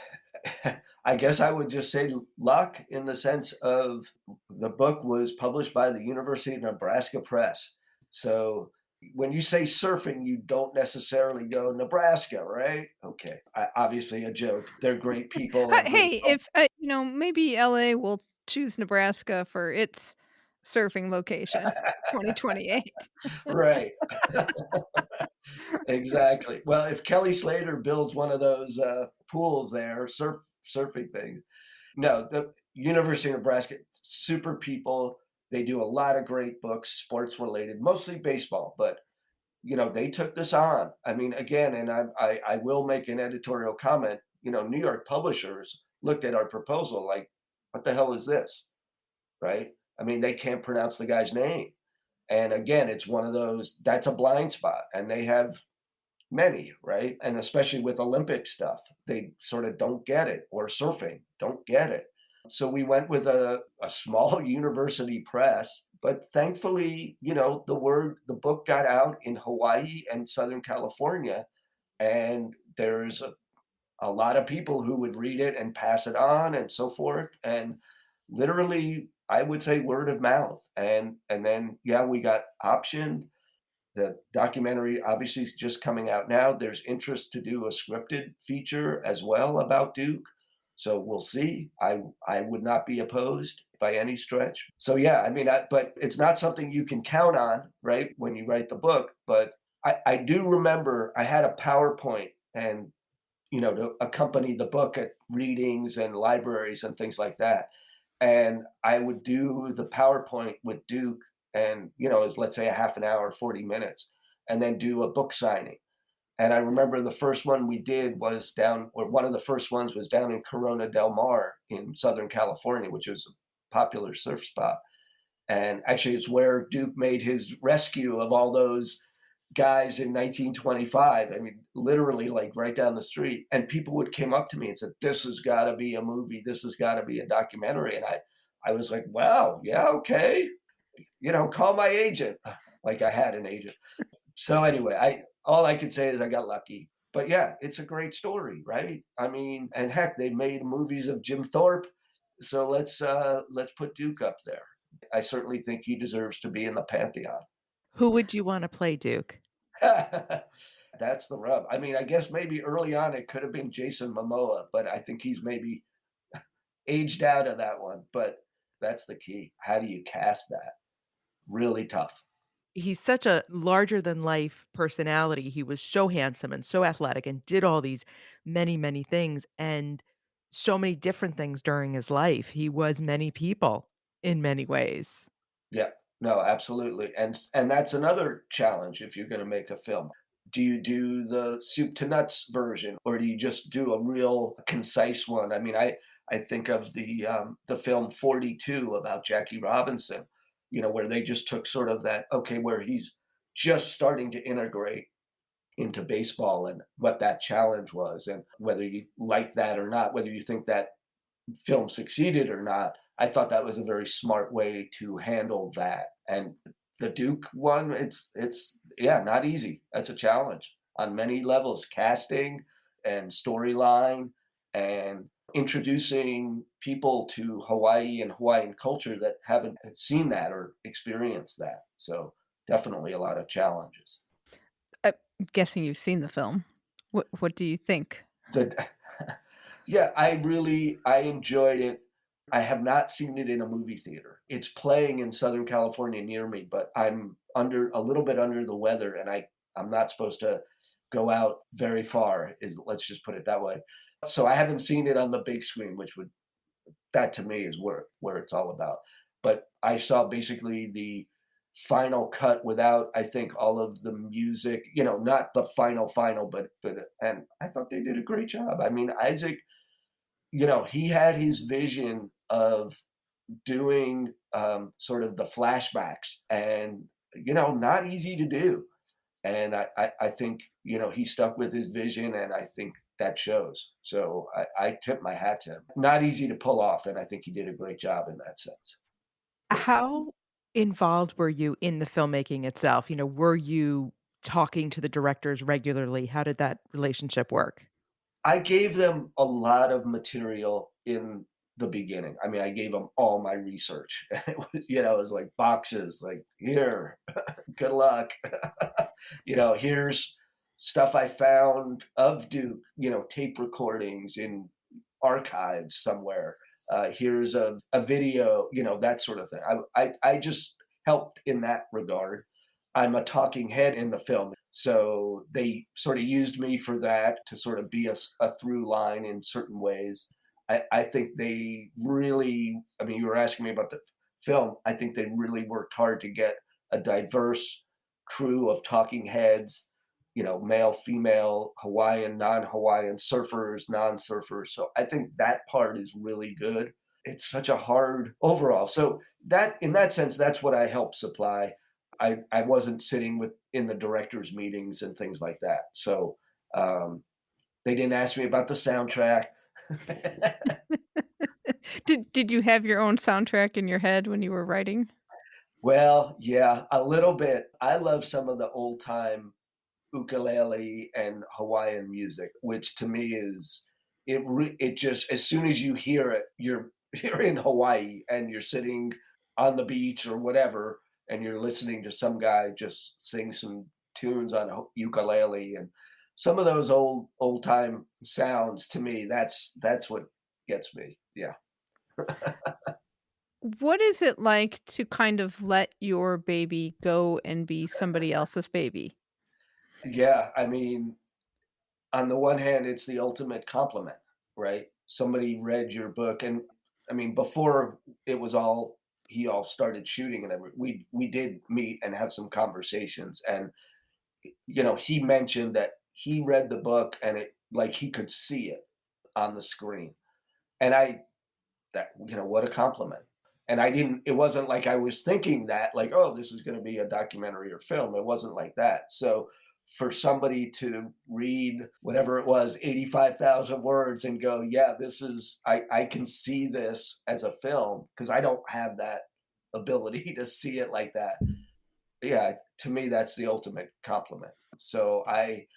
G: I guess I would just say luck, in the sense of the book was published by the University of Nebraska Press. So when you say surfing, you don't necessarily go Nebraska, right? Okay. Obviously a joke. They're great people and great.
A: Hey, if maybe LA will choose Nebraska for its surfing location, 2028.
G: Right. Exactly. Well, if Kelly Slater builds one of those pools there, surfing things. No, the University of Nebraska, super people. They do a lot of great books, sports related, mostly baseball, but they took this on. I mean, again, and I will make an editorial comment. New York publishers looked at our proposal like, what the hell is this? Right? I mean, they can't pronounce the guy's name. And again, it's one of those, that's a blind spot. And they have many, right? And especially with Olympic stuff, they sort of don't get it, or surfing, don't get it. So we went with a small university press, but thankfully, the book got out in Hawaii and Southern California, and there's a lot of people who would read it and pass it on and so forth. And literally, I would say word of mouth. And then, yeah, we got optioned. The documentary obviously is just coming out now. There's interest to do a scripted feature as well about Duke. So we'll see. I would not be opposed by any stretch. So yeah, I mean, but it's not something you can count on, right, when you write the book. But I do remember I had a PowerPoint, and to accompany the book at readings and libraries and things like that. And I would do the PowerPoint with Duke, and, is, let's say, a half an hour, 40 minutes, and then do a book signing. And I remember the first one we did was down, or one of the first ones was down in Corona del Mar in Southern California, which was a popular surf spot. And actually, it's where Duke made his rescue of all those guys in 1925. I mean, literally, like right down the street. And people would came up to me and said, "This has got to be a movie. This has got to be a documentary." And I was like, "Wow, yeah, okay. Call my agent." Like I had an agent. So anyway, I all I could say is I got lucky. But yeah, it's a great story, right? I mean, and heck, they made movies of Jim Thorpe, so let's put Duke up there. I certainly think he deserves to be in the pantheon.
F: Who would you wanna play Duke?
G: That's the rub. I mean, I guess maybe early on it could have been Jason Momoa, but I think he's maybe aged out of that one. But that's the key. How do you cast that? Really tough.
F: He's such a larger than life personality. He was so handsome and so athletic and did all these many, many things and so many different things during his life. He was many people in many ways.
G: Yeah. No, absolutely. And that's another challenge if you're going to make a film. Do you do the soup to nuts version, or do you just do a real concise one? I mean, I think of the film 42 about Jackie Robinson, where they just took sort of that, okay, where he's just starting to integrate into baseball and what that challenge was, and whether you like that or not, whether you think that film succeeded or not. I thought that was a very smart way to handle that. And the Duke one, it's yeah, not easy. That's a challenge on many levels, casting and storyline and introducing people to Hawaii and Hawaiian culture that haven't seen that or experienced that. So definitely a lot of challenges.
A: I'm guessing you've seen the film. What do you think?
G: The Yeah, I enjoyed it. I have not seen it in a movie theater. It's playing in Southern California near me, but I'm under a little bit under the weather, and I'm not supposed to go out very far, is let's just put it that way. So I haven't seen it on the big screen, which would that to me is where it's all about. But I saw basically the final cut without, I think, all of the music, not the final, but and I thought they did a great job. I mean, Isaac, he had his vision of doing sort of the flashbacks, and not easy to do. And I think he stuck with his vision, and I think that shows. So I tip my hat to him. Not easy to pull off, and I think he did a great job in that sense.
F: How involved were you in the filmmaking itself? Were you talking to the directors regularly? How did that relationship work?
G: I gave them a lot of material in the beginning. I mean, I gave them all my research. It was like boxes, like, here, good luck. Here's stuff I found of Duke, tape recordings in archives somewhere. Here's a video, that sort of thing. I just helped in that regard. I'm a talking head in the film. So they sort of used me for that to sort of be a through line in certain ways. I think they really, I mean, you were asking me about the film. I think they really worked hard to get a diverse crew of talking heads, male, female, Hawaiian, non Hawaiian, surfers, non surfers. So I think that part is really good. It's such a hard overall. So that, in that sense, that's what I help supply. I wasn't sitting in the directors' meetings and things like that. So they didn't ask me about the soundtrack.
A: Did you have your own soundtrack in your head when you were writing?
G: Well, yeah, a little bit. I love some of the old time ukulele and Hawaiian music, which to me is it just as soon as you hear it, you're in Hawaii and you're sitting on the beach or whatever, and you're listening to some guy just sing some tunes on a ukulele, and some of those old time sounds to me. That's what gets me. Yeah.
A: What is it like to kind of let your baby go and be somebody else's baby?
G: Yeah, I mean, on the one hand, it's the ultimate compliment, right? Somebody read your book, and I mean, before it was all he all started shooting and we did meet and have some conversations, and he mentioned that he read the book and it like he could see it on the screen. And I that what a compliment. And I didn't it wasn't like I was thinking that like, oh, this is going to be a documentary or film. It wasn't like that. So for somebody to read whatever it was, 85,000 words and go, yeah, this is I can see this as a film because I don't have that ability to see it like that. Yeah, to me that's the ultimate compliment. So I'm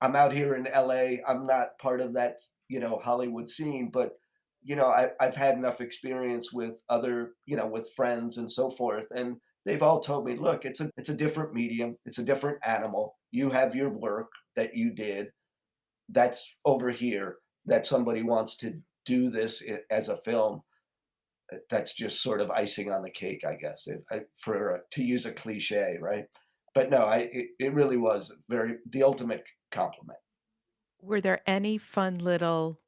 G: out here in LA. I'm not part of that, Hollywood scene, but I've had enough experience with other, with friends and so forth, and they've all told me, look, it's a different medium, it's a different animal. You have your work that you did. That's over here. That somebody wants to do this as a film. That's just sort of icing on the cake, I guess, for to use a cliche, right? But no, it really was the ultimate compliment.
F: Were there any fun little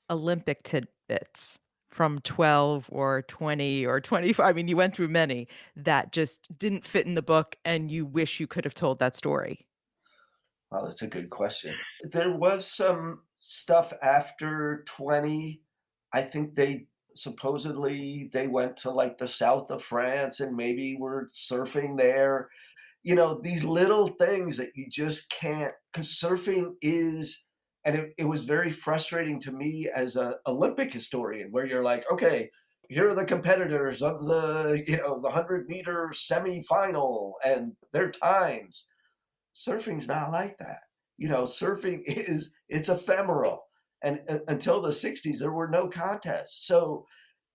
F: Olympic tidbits from 12 or 20 or 25? I mean, you went through many that just didn't fit in the book and you wish you could have told that story.
G: Oh, that's a good question. There was some stuff after 20. I think they supposedly they went to like the south of France and maybe were surfing there. These little things that you just can't, because surfing is, and it was very frustrating to me as a Olympic historian, where you're like, okay, here are the competitors of the 100-meter semifinal and their times. Surfing's not like that. Surfing it's ephemeral. And until the 60s, there were no contests. So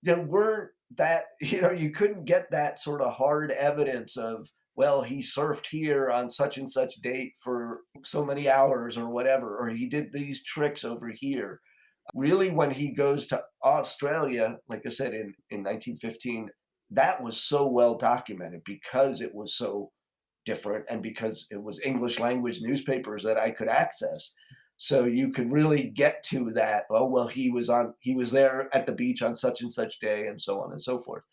G: there weren't that, you couldn't get that sort of hard evidence of, well, he surfed here on such and such date for so many hours or whatever, or he did these tricks over here. Really, when he goes to Australia, like I said, in 1915, that was so well documented because it was so different and because it was English language newspapers that I could access. So you could really get to that. Oh, well, he was there at the beach on such and such day and so on and so forth.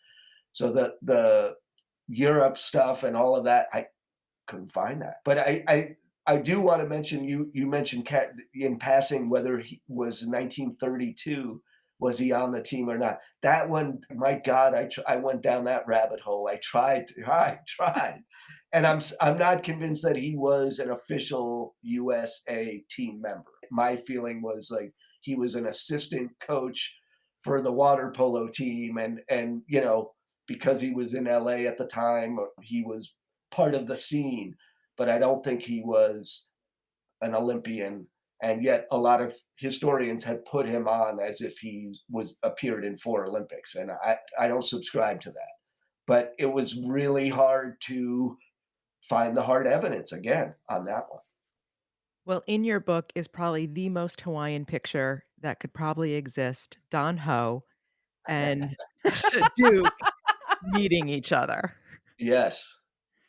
G: So the Europe stuff and all of that, I couldn't find that. But I do want to mention you mentioned in passing whether he was 1932, was he on the team or not? That one, my God, I went down that rabbit hole. I tried, and I'm not convinced that he was an official USA team member. My feeling was like he was an assistant coach for the water polo team, and because he was in LA at the time, he was part of the scene, but I don't think he was an Olympian. And yet, a lot of historians have put him on as if he was appeared in 4 Olympics, and I don't subscribe to that. But it was really hard to find the hard evidence again on that one.
F: Well, in your book is probably the most Hawaiian picture that could probably exist. Don Ho and Duke meeting each other.
G: Yes,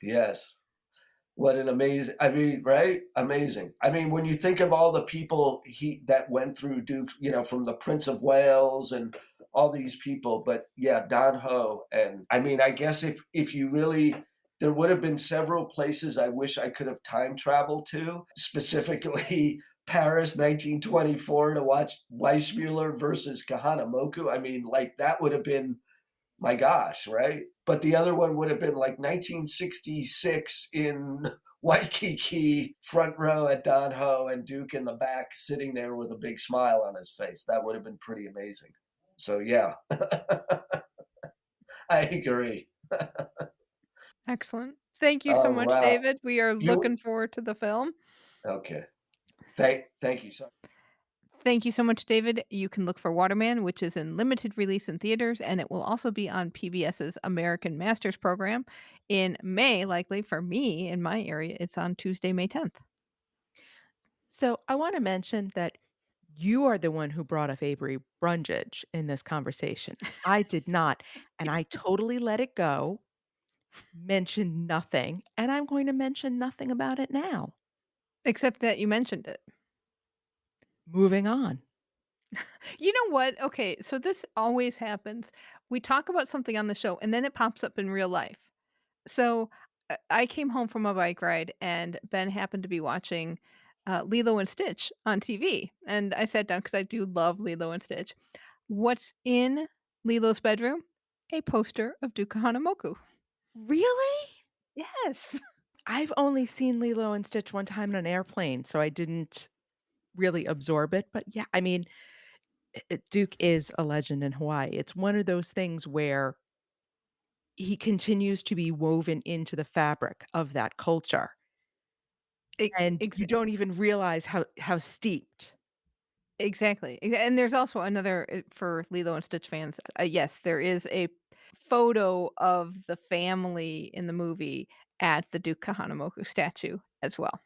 G: yes. What an amazing, I mean, right? Amazing. I mean, when you think of all the people he that went through Duke, from the Prince of Wales and all these people, but yeah, Don Ho. And I mean, I guess if you really there would have been several places I wish I could have time traveled to, specifically Paris 1924 to watch Weissmuller versus Kahanamoku. I mean, like that would have been my gosh, right? But the other one would have been like 1966 in Waikiki, front row at Don Ho and Duke in the back, sitting there with a big smile on his face. That would have been pretty amazing. So, yeah, I agree.
A: Excellent. Thank you so
G: Oh,
A: much,
G: wow.
A: David. We are
G: You
A: looking forward to the film.
G: okay. Thank you so
A: Thank you so much, David. You can look for Waterman, which is in limited release in theaters, and it will also be on PBS's American Masters program in May, likely for me in my area. It's on Tuesday, May 10th.
F: So I want to mention that you are the one who brought up Avery Brundage in this conversation. I did not. And I totally let it go, mentioned nothing, and I'm going to mention nothing about it now.
A: Except that you mentioned it.
F: Moving on.
A: You know what? Okay, so this always happens. We talk about something on the show and then it pops up in real life. So I came home from a bike ride, and Ben happened to be watching, Lilo& and Stitch on TV, and I sat down because I do love Lilo& and Stitch. What's in Lilo's bedroom? A poster of Duke Kahanamoku.
F: Really?
A: Yes.
F: I've only seen Lilo and Stitch one time on an airplane, so I didn't really absorb it, but yeah, I mean, Duke is a legend in Hawaii. It's one of those things where he continues to be woven into the fabric of that culture,
A: E
F: and
A: ex
F: you don't even realize how steeped.
A: Exactly, and there's also another, for Lilo& and Stitch fans, yes, there is a photo of the family in the movie at the Duke Kahanamoku statue as well.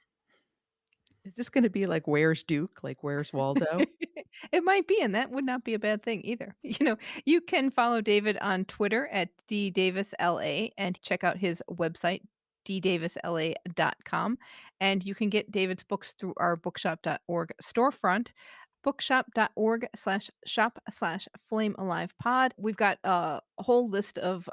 F: Is this gonna be like Where's Duke? Like, Where's Waldo?
A: It might be, and that would not be a bad thing either. You can follow David on Twitter at DDavisLA and check out his website, ddavisla.com. And you can get David's books through our bookshop.org storefront, bookshop.org/shop/flamealivepod. We've got a whole list of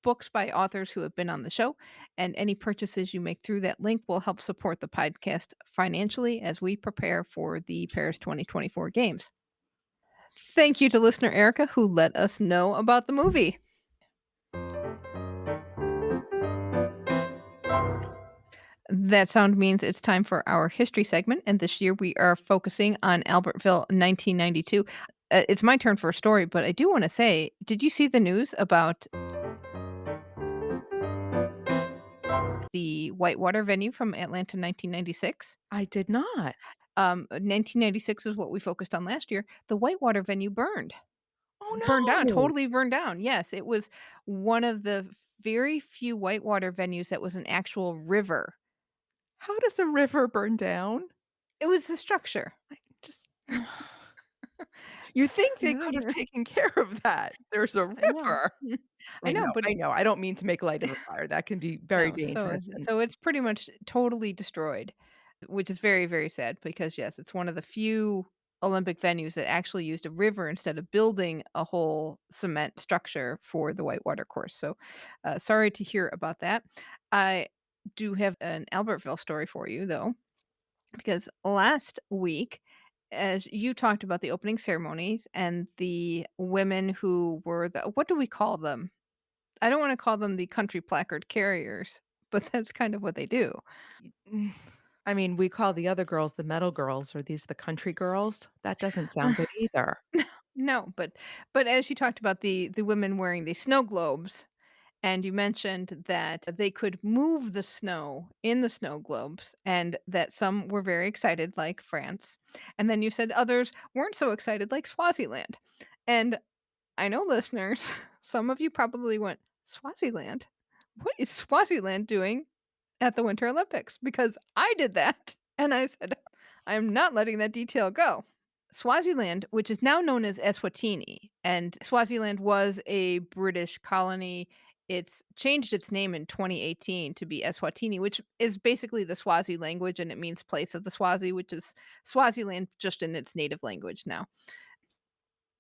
A: books by authors who have been on the show, and any purchases you make through that link will help support the podcast financially as we prepare for the Paris 2024 games. Thank you to listener Erica, who let us know about the movie. That sound means it's time for our history segment, and this year we are focusing on Albertville 1992. It's my turn for a story, but I do want to say, did you see the news about the Whitewater venue from Atlanta 1996?
F: I did not.
A: 1996 is what we focused on last year. The Whitewater venue burned
F: Oh,
A: down,
F: no.
A: totally burned down. Yes, it was one of the very few whitewater venues that was an actual river.
F: How does a river burn down?
A: It was the structure.
F: I just you think they could have
A: Mhm.
F: taken care of that. There's a
A: I know.
F: river.
A: I know, but
F: I know, I don't mean to make light of a fire, that can be very
A: no, so
F: dangerous and
A: so it's pretty much totally destroyed, which is very, very sad because, yes, it's one of the few Olympic venues that actually used a river instead of building a whole cement structure for the whitewater course. So, sorry to hear about that. I do have an Albertville story for you, though, because last week, as you talked about the opening ceremonies and the women who were the, what do we call them? I don't wanna call them the country placard carriers, but that's kind of what they do.
F: mm, I mean, we call the other girls the medal girls. Are these the country girls? That doesn't sound good either.
A: No, but as you talked about the women wearing the snow globes, and you mentioned that they could move the snow in the snow globes, and that some were very excited, like France, and then you said others weren't so excited, like Swaziland. And I know listeners, some of you probably went, "Swaziland? What is Swaziland doing at the Winter Olympics?" Because I did that, and I said, "I'm not letting that detail go." Swaziland, which is now known as Eswatini, and Swaziland was a British colony. It's changed its name in 2018 to be Eswatini, which is basically the Swazi language, and it means place of the Swazi, which is Swaziland just in its native language now.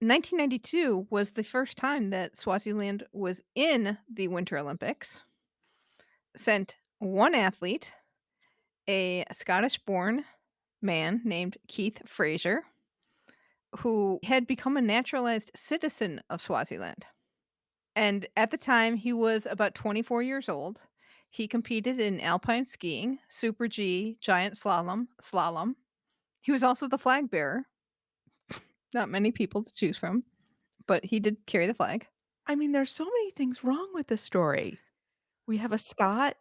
A: 1992 was the first time that Swaziland was in the Winter Olympics, sent one athlete, a Scottish-born man named Keith Fraser, who had become a naturalized citizen of Swaziland. And at the time, he was about 24 years old. He competed in alpine skiing, super G, giant slalom. He was also the flag bearer. Not many people to choose from, but he did carry the flag.
F: I mean, there's so many things wrong with this story. We have a Scot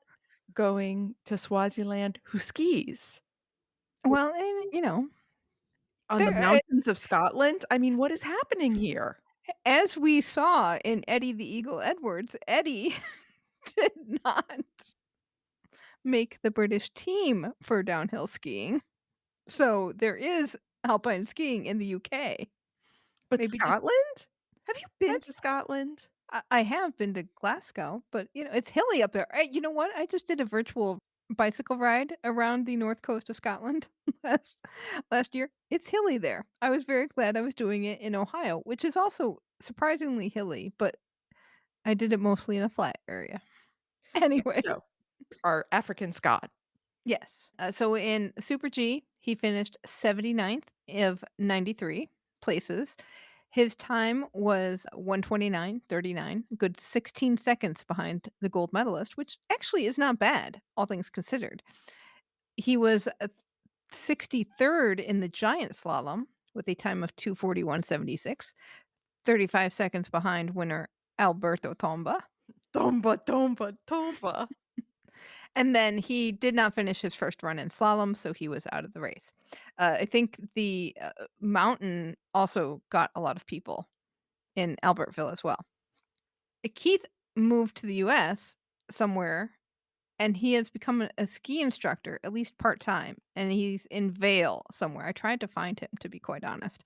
F: going to Swaziland who skis
A: Well, and
F: on the
A: there,
F: mountains of Scotland. I mean, what is happening here?
A: as we saw in Eddie the Eagle Edwards, Eddie did not make the British team for downhill skiing. So there is alpine skiing in the UK.
F: But
A: Maybe just
F: Scotland? Have you been to
A: that's
F: Scotland?
A: I have been to Glasgow, but it's hilly up there. You know what? I just did a virtual bicycle ride around the north coast of Scotland last last year. It's hilly there. I was very glad I was doing it in Ohio, which is also surprisingly hilly, but I did it mostly in a flat area.
F: Okay,
A: Anyway,
F: so our African Scott.
A: Yes. So in Super G, he finished 79th of 93 places. His time was 1:29:39, good 16 seconds behind the gold medalist, which actually is not bad, all things considered. He was 63rd in the giant slalom with a time of 2:41:76, 35 seconds behind winner Alberto Tomba.
F: Tomba, tomba, tomba.
A: And then he did not finish his first run in slalom, so he was out of the race. I think the mountain also got a lot of people in Albertville as well. Keith moved to the US somewhere, and he has become a ski instructor, at least part-time, and he's in Vail somewhere. I tried to find him, to be quite honest.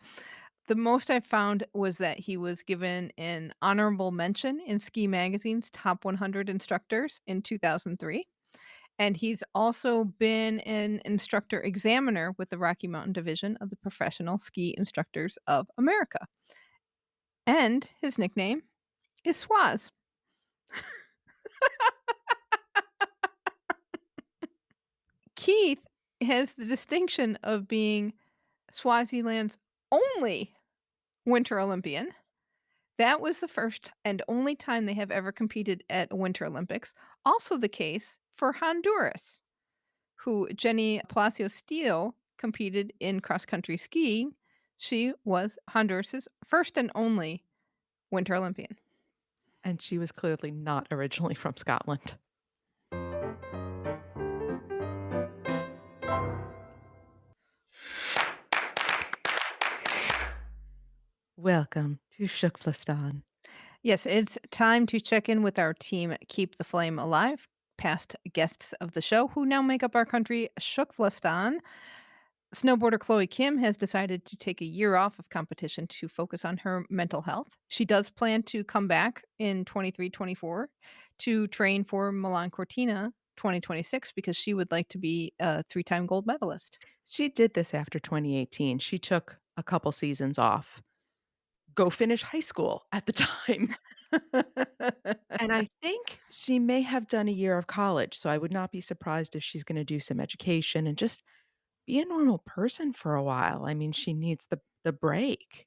A: The most I found was that he was given an honorable mention in Ski Magazine's Top 100 Instructors in 2003, and he's also been an instructor examiner with the Rocky Mountain Division of the Professional Ski Instructors of America. And his nickname is Swaz. Keith has the distinction of being Swaziland's only Winter Olympian. That was the first and only time they have ever competed at a Winter Olympics. Also the case for Honduras, who Jenny Palacios Steele competed in cross country skiing. She was Honduras's first and only Winter Olympian.
F: And she was clearly not originally from Scotland. Welcome to Shukflistan.
A: Yes, it's time to check in with our team Keep the Flame Alive, past guests of the show who now make up our country, Shukflistan. Snowboarder Chloe Kim has decided to take a year off of competition to focus on her mental health. She does plan to come back in 23-24 to train for Milan Cortina 2026 because she would like to be a three-time gold medalist.
F: She did this after 2018. She took a couple seasons off. Go finish high school at the time. And I think she may have done a year of college, so I would not be surprised if she's gonna do some education and just be a normal person for a while. I mean, she needs the break.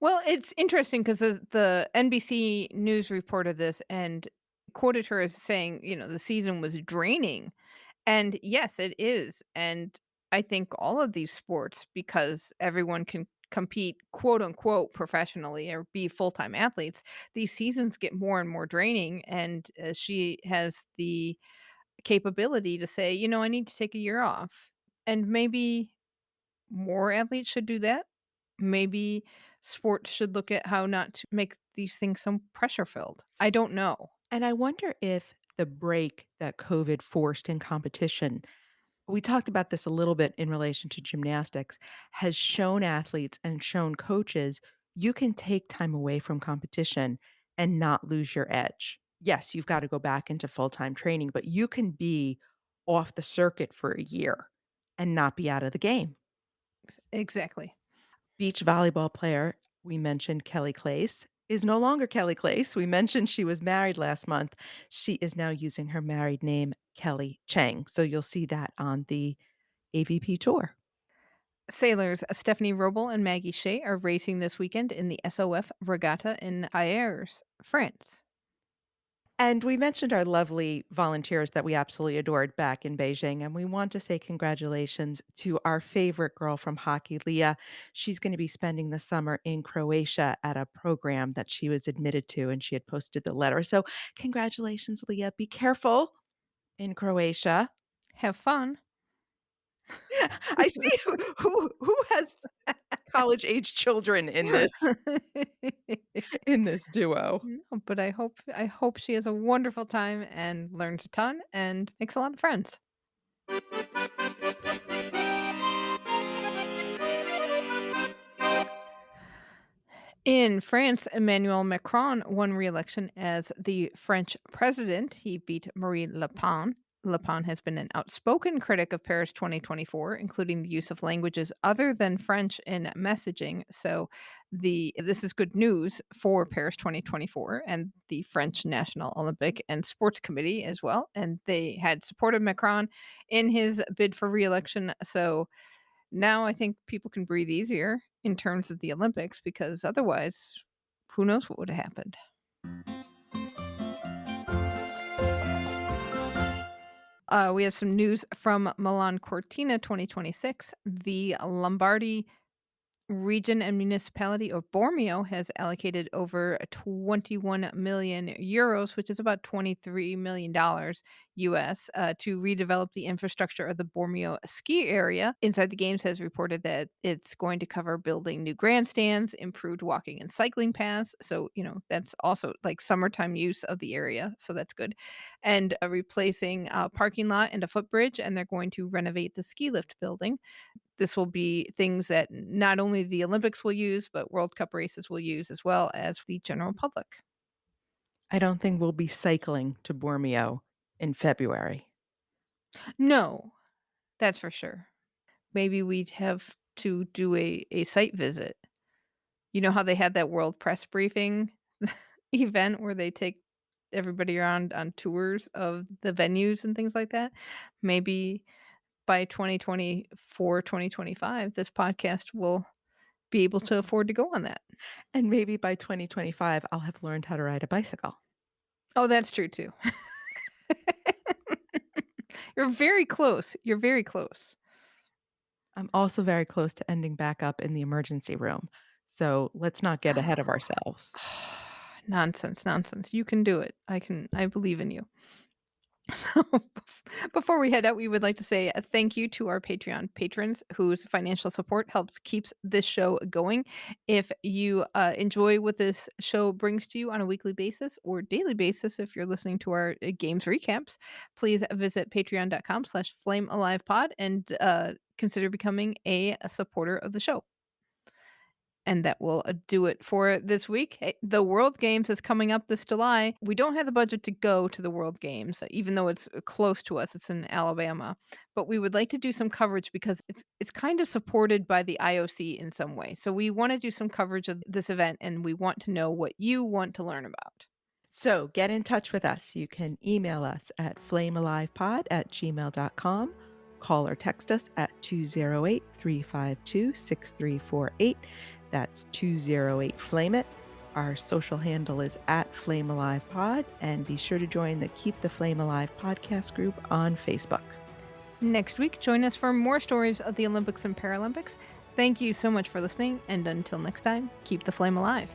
A: Well, it's interesting because the NBC News reported this and quoted her as saying, the season was draining. And yes, it is. And I think all of these sports, because everyone can compete quote unquote professionally or be full time athletes, these seasons get more and more draining. And she has the capability to say, I need to take a year off. And maybe more athletes should do that. Maybe sports should look at how not to make these things so pressure filled. I don't know.
F: And I wonder if the break that COVID forced in competition, we talked about this a little bit in relation to gymnastics, has shown athletes and shown coaches you can take time away from competition and not lose your edge. Yes, you've got to go back into full-time training, but you can be off the circuit for a year and not be out of the game.
A: Exactly.
F: Beach volleyball player, we mentioned Kelly Clace, is no longer Kelly Clace. We mentioned she was married last month. She is now using her married name, Kelly Chang. So you'll see that on the AVP tour.
A: Sailors Stephanie Roble and Maggie Shea are racing this weekend in the SOF Regatta in Hyères, France.
F: And we mentioned our lovely volunteers that we absolutely adored back in Beijing. And we want to say congratulations to our favorite girl from hockey, Leah. She's going to be spending the summer in Croatia at a program that she was admitted to, and she had posted the letter. So, congratulations, Leah. Be careful in Croatia.
A: Have fun.
F: I see who has college age children in this duo.
A: No, but I hope she has a wonderful time and learns a ton and makes a lot of friends. In France, Emmanuel Macron won re-election as the French president. He beat Marie Le Pen Lapin has been an outspoken critic of Paris 2024, including the use of languages other than French in messaging. So, this is good news for Paris 2024 and the French National Olympic and Sports Committee as well. And they had supported Macron in his bid for re-election. So now I think people can breathe easier in terms of the Olympics because otherwise, who knows what would have happened. We have some news from Milan Cortina 2026. The Lombardy region and municipality of Bormio has allocated over 21 million euros, which is about $23 million US, to redevelop the infrastructure of the Bormio ski area. Inside the Games has reported that it's going to cover building new grandstands, improved walking and cycling paths. So, that's also like summertime use of the area. So that's good. And replacing a parking lot and a footbridge. And they're going to renovate the ski lift building. This will be things that not only the Olympics will use, but World Cup races will use as well as the general public.
F: I don't think we'll be cycling to Bormio in February.
A: No, that's for sure. Maybe we'd have to do a site visit. You know how they had that World Press Briefing event where they take everybody around on tours of the venues and things like that? Maybe by 2024, 2025, this podcast will be able to afford to go on that.
F: And maybe by 2025, I'll have learned how to ride a bicycle.
A: Oh, that's true too. You're very close. You're very close.
F: I'm also very close to ending back up in the emergency room. So let's not get ahead of ourselves.
A: Nonsense, nonsense. You can do it. I believe in you. So before we head out, we would like to say a thank you to our Patreon patrons whose financial support helps keeps this show going. If you enjoy what this show brings to you on a weekly basis or daily basis, if you're listening to our games recaps, please visit patreon.com/flamealivepod and consider becoming a supporter of the show. And that will do it for this week. Hey, the World Games is coming up this July. We don't have the budget to go to the World Games, even though it's close to us. It's in Alabama, but we would like to do some coverage because it's kind of supported by the IOC in some way. So we want to do some coverage of this event, and we want to know what you want to learn about.
F: So get in touch with us. You can email us at flamealivepod@gmail.com. Call or text us at 208-352-6348. That's 208-FLAME-IT. Our social handle is at FlameAlivePod, and be sure to join the Keep the Flame Alive podcast group on Facebook.
A: Next week, join us for more stories of the Olympics and Paralympics. Thank you so much for listening, and until next time, keep the flame alive.